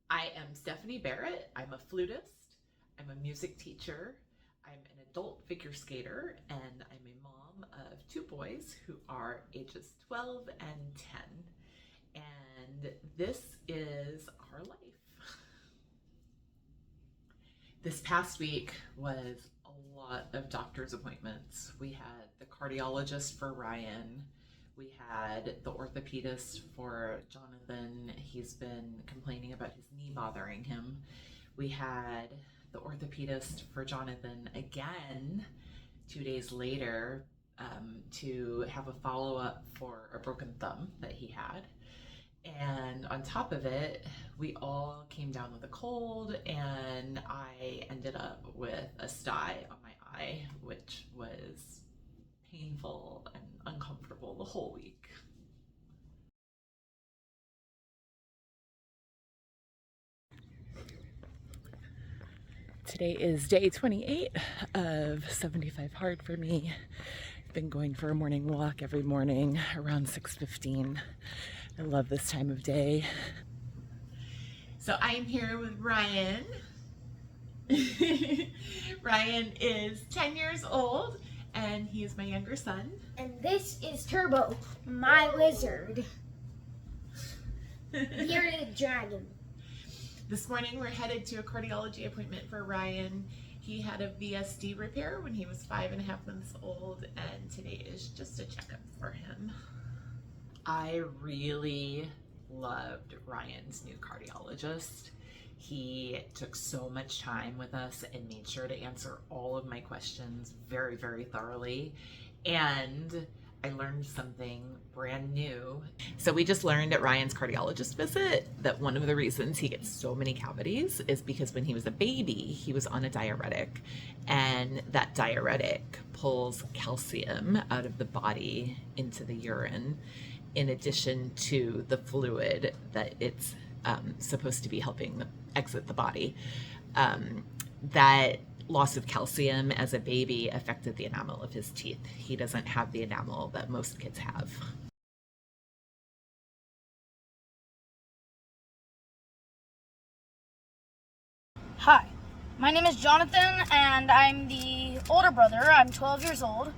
I am Stephanie Barrett. I'm a flutist. I'm a music teacher. I'm an adult figure skater, and I'm a mom of two boys who are ages 12 and 10. And this is our life. This past week was a lot of doctor's appointments. We had the cardiologist for Ryan. We had the orthopedist for Jonathan. He's been complaining about his knee bothering him. We had the orthopedist for Jonathan again 2 days later to have a follow up for a broken thumb that he had. And on top of it, we all came down with a cold, and I ended up with a sty on my eye, which was painful and uncomfortable the whole week. Today is day 28 of 75 hard for me. I've been going for a morning walk every morning around 6:15. I love this time of day. So I'm here with Ryan. Ryan is 10 years old and he is my younger son. And this is Turbo, my lizard. Bearded dragon. This morning we're headed to a cardiology appointment for Ryan. He had a VSD repair when he was 5.5 months old, and today is just a checkup for him. I really loved Ryan's new cardiologist. He took so much time with us and made sure to answer all of my questions very, very thoroughly. And I learned something brand new. So we just learned at Ryan's cardiologist visit that one of the reasons he gets so many cavities is because when he was a baby, he was on a diuretic, and that diuretic pulls calcium out of the body into the urine, in addition to the fluid that it's supposed to be helping exit the body. That loss of calcium as a baby affected the enamel of his teeth. He doesn't have the enamel that most kids have. Hi, my name is Jonathan, and I'm the older brother. I'm 12 years old,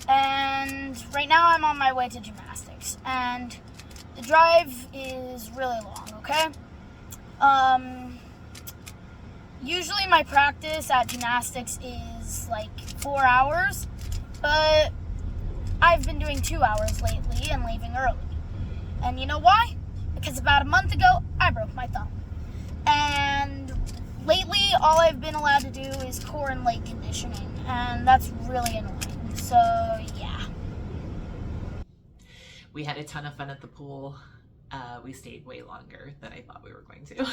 and right now I'm on my way to gymnastics, and the drive is really long, okay? Usually my practice at gymnastics is like 4 hours, but I've been doing 2 hours lately and leaving early. And you know why? Because about a month ago, I broke my thumb. And lately, all I've been allowed to do is core and leg conditioning, and that's really annoying. So, yeah. We had a ton of fun at the pool. We stayed way longer than I thought we were going to.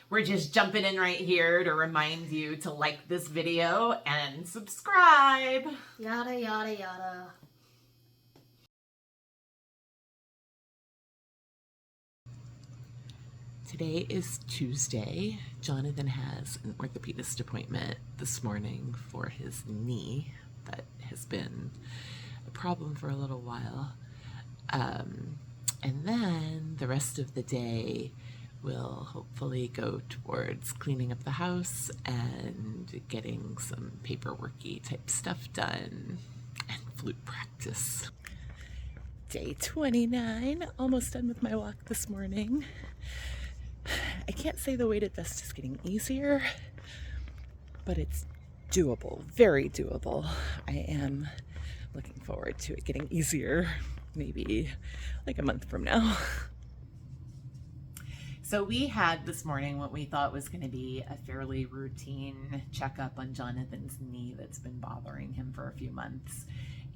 We're just jumping in right here to remind you to like this video and subscribe. Yada, yada, yada. Today is Tuesday. Jonathan has an orthopedist appointment this morning for his knee that has been a problem for a little while. And then the rest of the day will hopefully go towards cleaning up the house and getting some paperworky type stuff done and flute practice. Day 29, almost done with my walk this morning. I can't say the weighted vest is getting easier, but it's doable, very doable. I am looking forward to it getting easier, maybe like a month from now. So we had this morning what we thought was going to be a fairly routine checkup on Jonathan's knee that's been bothering him for a few months.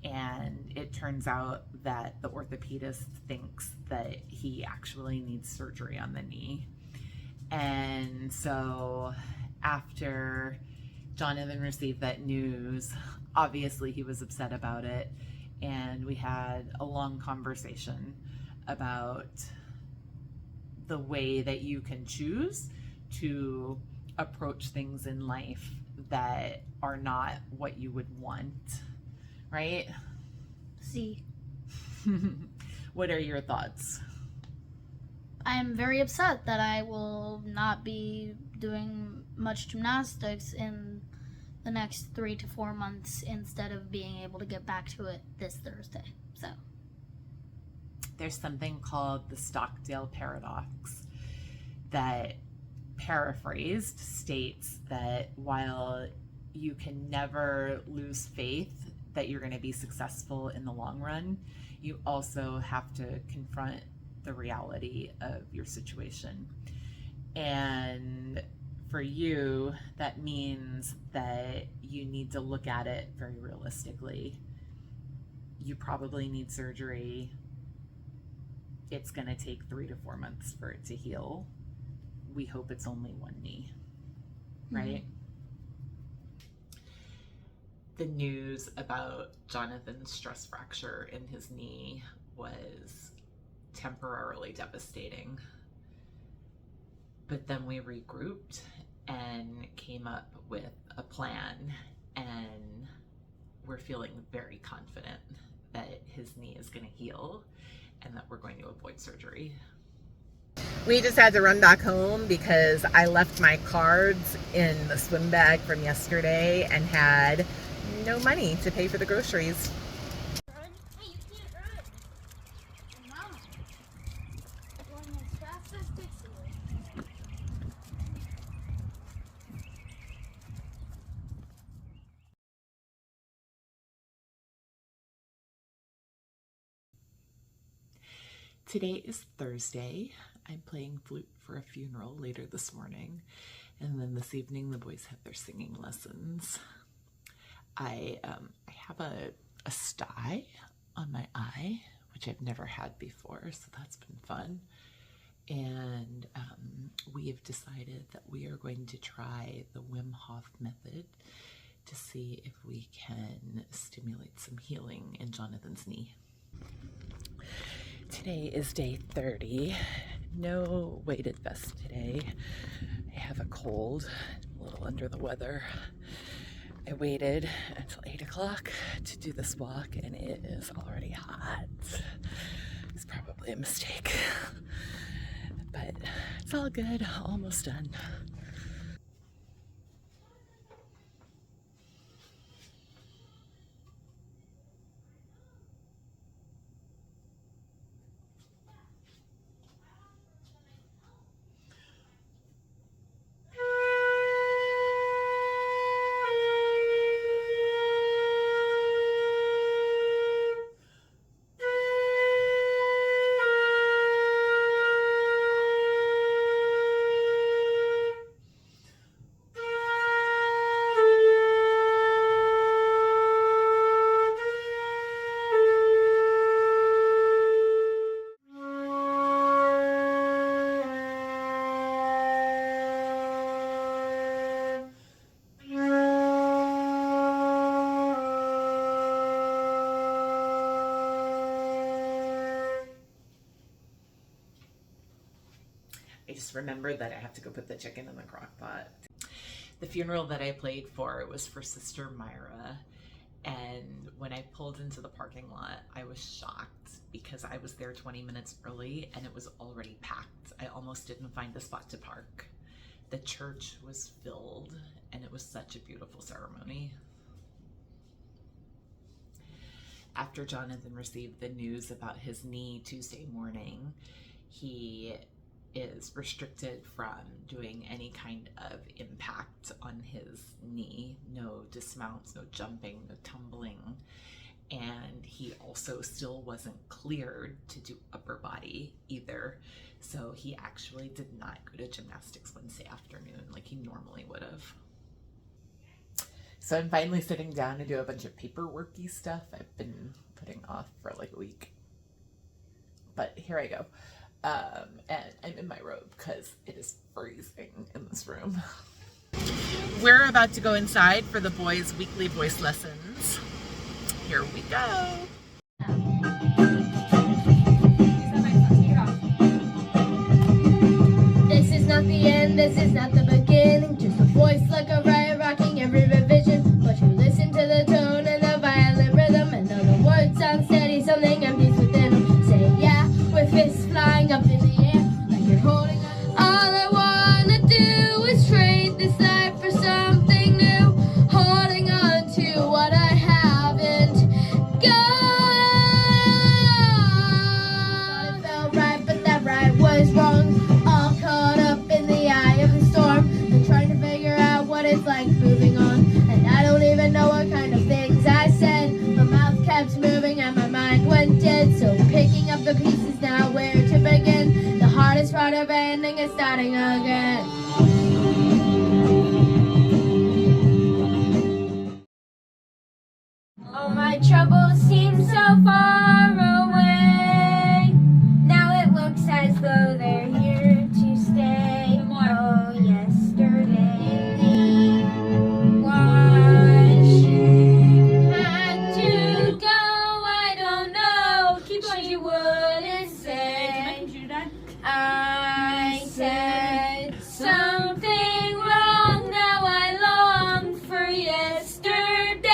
And it turns out that the orthopedist thinks that he actually needs surgery on the knee. And so after Jonathan received that news, obviously he was upset about it, and we had a long conversation about the way that you can choose to approach things in life that are not what you would want, right? See, What are your thoughts? I'm very upset that I will not be doing much gymnastics in the next 3 to 4 months instead of being able to get back to it this Thursday. So There's something called the Stockdale paradox that, paraphrased, states that while you can never lose faith that you're going to be successful in the long run, you also have to confront the reality of your situation. And for you, that means that you need to look at it very realistically. You probably need surgery. It's going to take 3 to 4 months for it to heal. We hope it's only one knee, right? The news about Jonathan's stress fracture in his knee was temporarily devastating. But then we regrouped and came up with a plan, and we're feeling very confident that his knee is going to heal and that we're going to avoid surgery. We just had to run back home because I left my cards in the swim bag from yesterday and had no money to pay for the groceries. Hey, you can't run. Mama, going as fast as Dixie. Today is Thursday. I'm playing flute for a funeral later this morning, and then this evening the boys have their singing lessons. I have a sty on my eye, which I've never had before, so that's been fun. And we have decided that we are going to try the Wim Hof method to see if we can stimulate some healing in Jonathan's knee. Today is day 30. No weighted vest today. I have a cold, a little under the weather. I waited until 8 o'clock to do this walk, and it is already hot. It's probably a mistake, but it's all good. Almost done. I just remembered that I have to go put the chicken in the crock pot. The funeral that I played for was for Sister Myra, and when I pulled into the parking lot, I was shocked because I was there 20 minutes early and it was already packed. I almost didn't find a spot to park. The church was filled and it was such a beautiful ceremony. After Jonathan received the news about his knee Tuesday morning, he is restricted from doing any kind of impact on his knee. No dismounts, no jumping, no tumbling. And he also still wasn't cleared to do upper body either. So he actually did not go to gymnastics Wednesday afternoon like he normally would have. So I'm finally sitting down to do a bunch of paperworky stuff I've been putting off for like a week. But here I go. And I'm in my robe because it is freezing in this room. we're about to go inside for the boys' weekly voice lessons. Here we go. This is not the end, this is not the beginning. Just a voice like a riot rocking every revision. But you listen to the tone and the violent rhythm, and though the words sound steady, something empties within them. Say yeah, with fists flying up in the air, like you're holding on. All I wanna do is trade this life for something new, holding on to what I haven't got. It felt right, but that right was wrong. All caught up in the eye of the storm, and trying to figure out what it's like moving on. And I don't even know what kind of things I said. My mouth kept moving and my mind went dead. So picking up the pieces now, where to begin? The hardest part of ending is starting again. All my troubles seem so far away. Now it looks as though they're here to stay. Oh, yesterday the washing had to go. I don't know. Keep on. She wouldn't say. I said something wrong. Now I long for yesterday.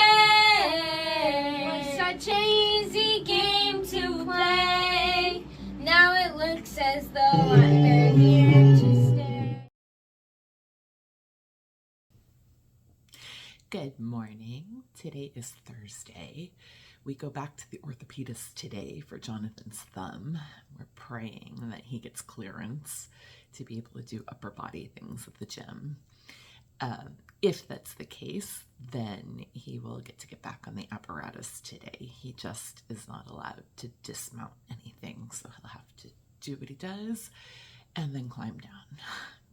Such an easy game to play. Now it looks as though they're here to stay. Good morning. Today is Thursday. We go back to the orthopedist today for Jonathan's thumb. We're praying that he gets clearance to be able to do upper body things at the gym. If that's the case, then he will get back on the apparatus today. He just is not allowed to dismount anything, so he'll have to do what he does and then climb down.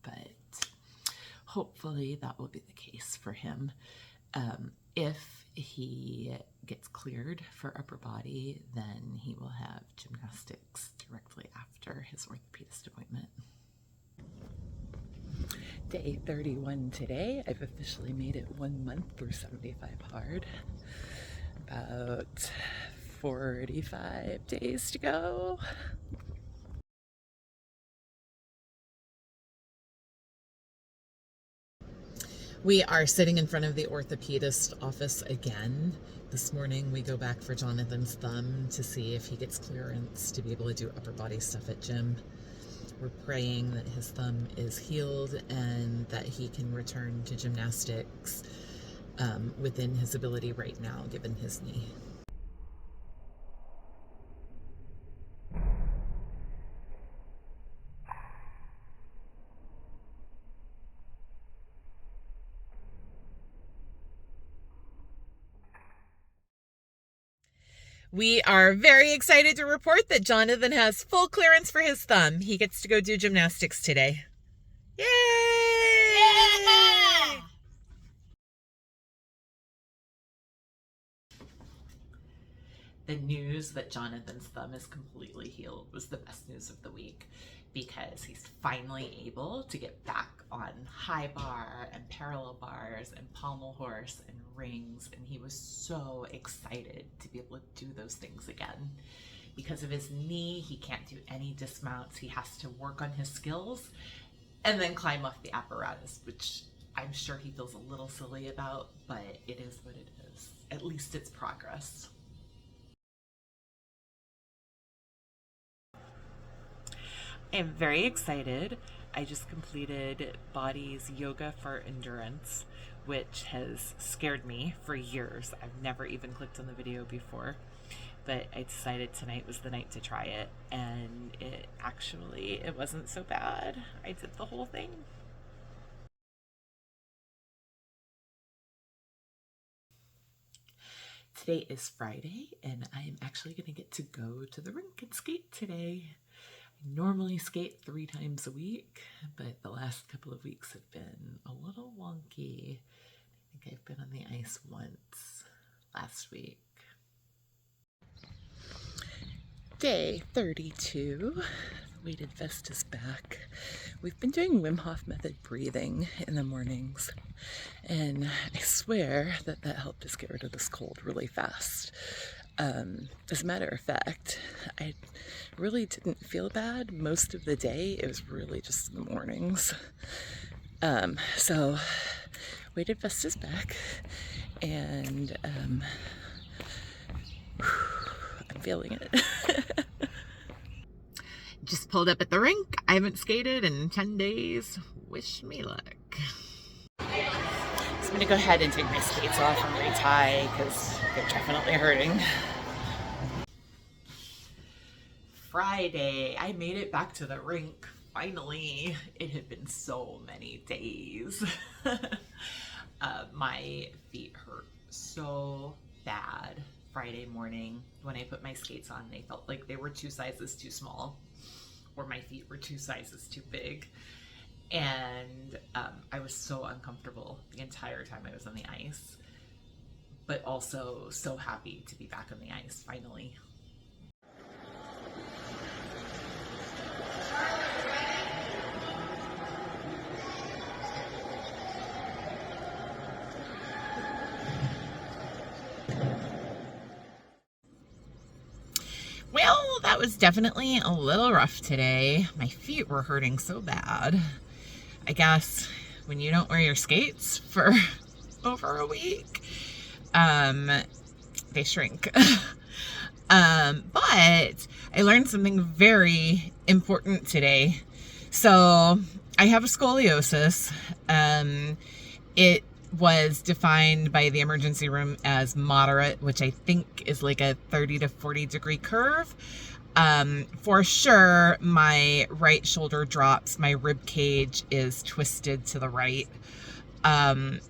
But hopefully that will be the case for him. If he gets cleared for upper body, then he will have gymnastics directly after his orthopedist appointment. Day 31 today. I've officially made it 1 month through 75 hard. About 45 days to go. We are sitting in front of the orthopedist office again. This morning we go back for Jonathan's thumb to see if he gets clearance to be able to do upper body stuff at gym. We're praying that his thumb is healed and that he can return to gymnastics within his ability right now, given his knee. We are very excited to report that Jonathan has full clearance for his thumb. He gets to go do gymnastics today. Yay! Yeah! The news that Jonathan's thumb is completely healed was the best news of the week, because he's finally able to get back on high bar and parallel bars and pommel horse and rings, and he was so excited to be able to do those things again. Because of his knee, he can't do any dismounts. He has to work on his skills and then climb off the apparatus, which I'm sure he feels a little silly about, but it is what it is. At least it's progress. I'm very excited. I just completed Body's Yoga for Endurance, which has scared me for years. I've never even clicked on the video before, but I decided tonight was the night to try it, and it wasn't so bad. I did the whole thing. Today is Friday, and I am actually going to get to go to the rink and skate today. I normally skate 3 times a week, but the last couple of weeks have been a little wonky. I think I've been on the ice once last week. Day 32. Weighted vest is back. we've been doing Wim Hof method breathing in the mornings, and I swear that helped us get rid of this cold really fast. As a matter of fact, I really didn't feel bad most of the day. It was really just in the mornings. So waited Vesta's back, and I'm feeling it. Just pulled up at the rink. I haven't skated in 10 days. Wish me luck. So I'm gonna go ahead and take my skates off and retie because they're definitely hurting. Friday, I made it back to the rink. Finally, it had been so many days. My feet hurt so bad Friday morning. When I put my skates on, they felt like they were 2 sizes too small, or my feet were 2 sizes too big. And I was so uncomfortable the entire time I was on the ice, but also so happy to be back on the ice finally. Well, that was definitely a little rough today. My feet were hurting so bad. I guess when you don't wear your skates for over a week, they shrink. But I learned something very important today. So I have a scoliosis. It was defined by the emergency room as moderate, which I think is like a 30 to 40 degree curve. For sure, my right shoulder drops, my rib cage is twisted to the right. And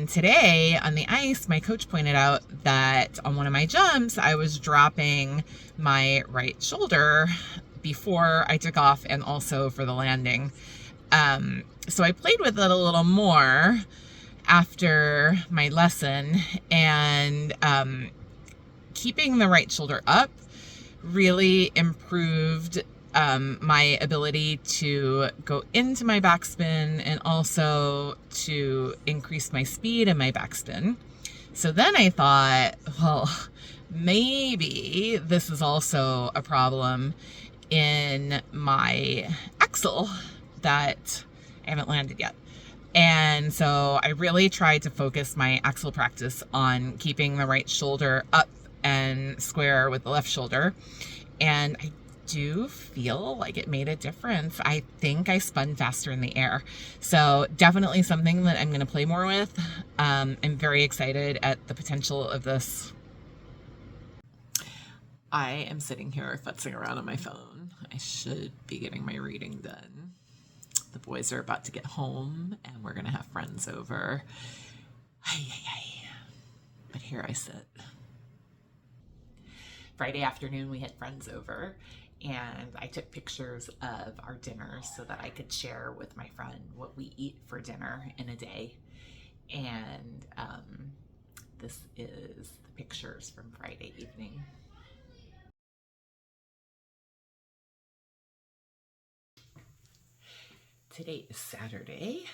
today on the ice, my coach pointed out that on one of my jumps, I was dropping my right shoulder before I took off and also for the landing. So I played with it a little more after my lesson, and keeping the right shoulder up really improved my ability to go into my backspin and also to increase my speed and my backspin. So then I thought, well, maybe this is also a problem in my axle that I haven't landed yet. And so I really tried to focus my axle practice on keeping the right shoulder up and square with the left shoulder. And I do feel like it made a difference. I think I spun faster in the air. So definitely something that I'm going to play more with. I'm very excited at the potential of this. I am sitting here futzing around on my phone. I should be getting my reading done. The boys are about to get home and we're going to have friends over. But here I sit. Friday afternoon we had friends over and I took pictures of our dinner so that I could share with my friend what we eat for dinner in a day. And this is the pictures from Friday evening. Today is Saturday.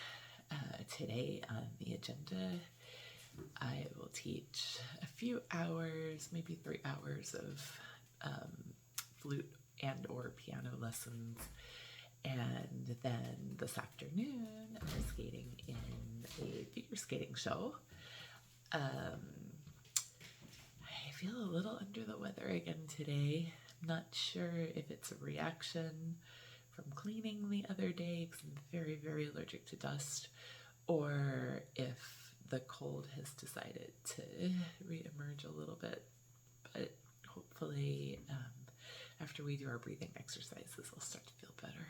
Today on the agenda, I will teach a few hours, maybe 3 hours of flute and or piano lessons. And then this afternoon, I'm skating in a figure skating show. I feel a little under the weather again today. I'm not sure if it's a reaction from cleaning the other day because I'm very, very allergic to dust, or if the cold has decided to reemerge a little bit. But hopefully after we do our breathing exercises, I'll start to feel better.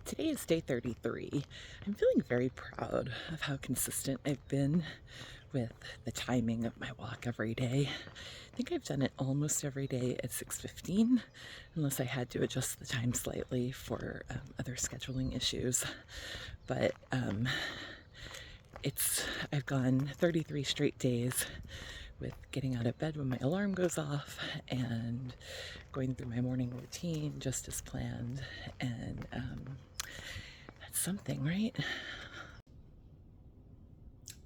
Today is day 33. I'm feeling very proud of how consistent I've been with the timing of my walk every day. I think I've done it almost every day at 6:15, unless I had to adjust the time slightly for other scheduling issues. But I've gone 33 straight days with getting out of bed when my alarm goes off and going through my morning routine just as planned. And that's something, right?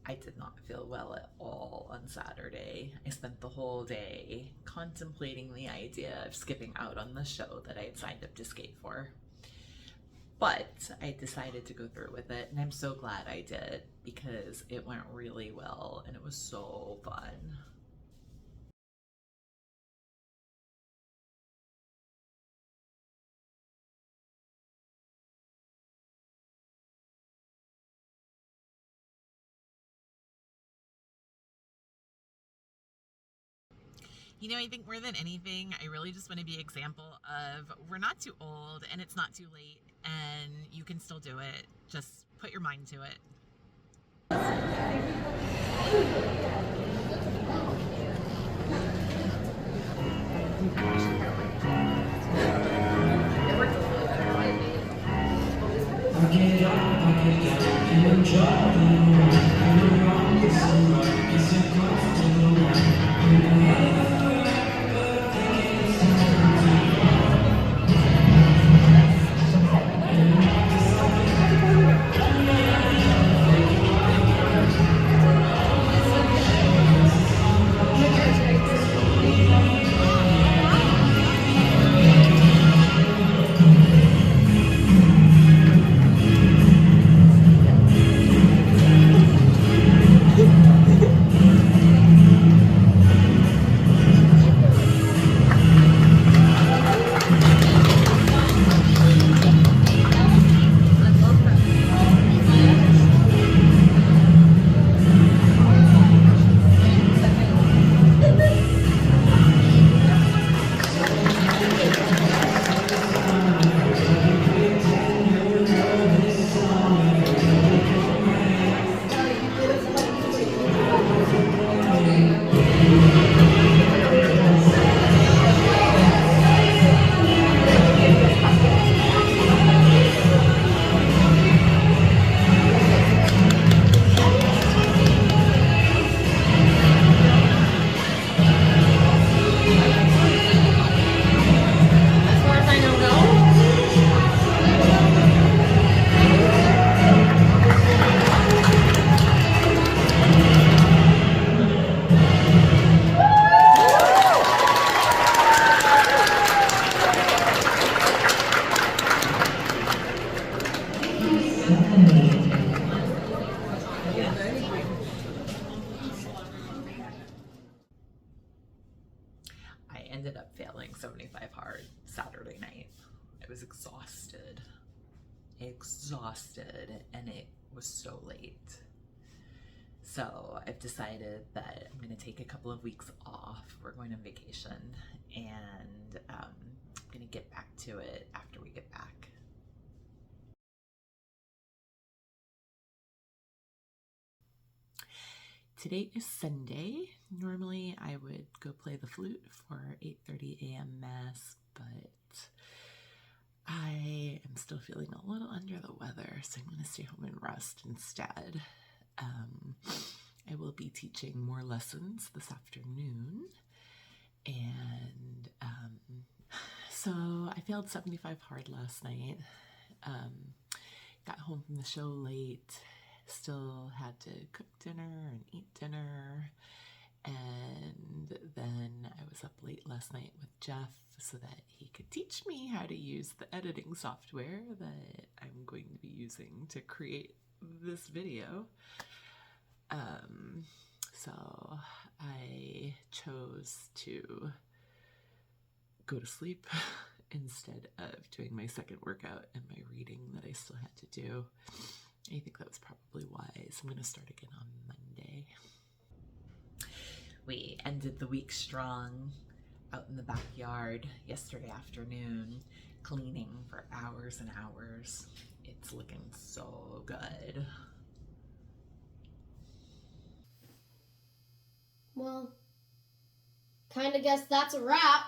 I did not feel well at all on Saturday. I spent the whole day contemplating the idea of skipping out on the show that I had signed up to skate for. But I decided to go through with it, and I'm so glad I did because it went really well and it was so fun. You know, I think more than anything, I really just want to be an example of we're not too old and it's not too late and you can still do it. Just put your mind to it. I ended up failing 75 hard Saturday night. I was exhausted, and it was so late. So I've decided that I'm going to take a couple of weeks off. We're going on vacation, and I'm going to get back to it after we get back. Today is Sunday. Normally I would go play the flute for 8:30 a.m. mass, but I am still feeling a little under the weather, so I'm going to stay home and rest instead. I will be teaching more lessons this afternoon, and so I failed 75 hard last night. Got home from the show late. Still had to cook dinner and eat dinner, and then I was up late last night with Jeff so that he could teach me how to use the editing software that I'm going to be using to create this video. So I chose to go to sleep instead of doing my second workout and my reading that I still had to do. I think that was probably wise. I'm going to start again on Monday. We ended the week strong out in the backyard yesterday afternoon, cleaning for hours and hours. It's looking so good. Well, kinda guess that's a wrap.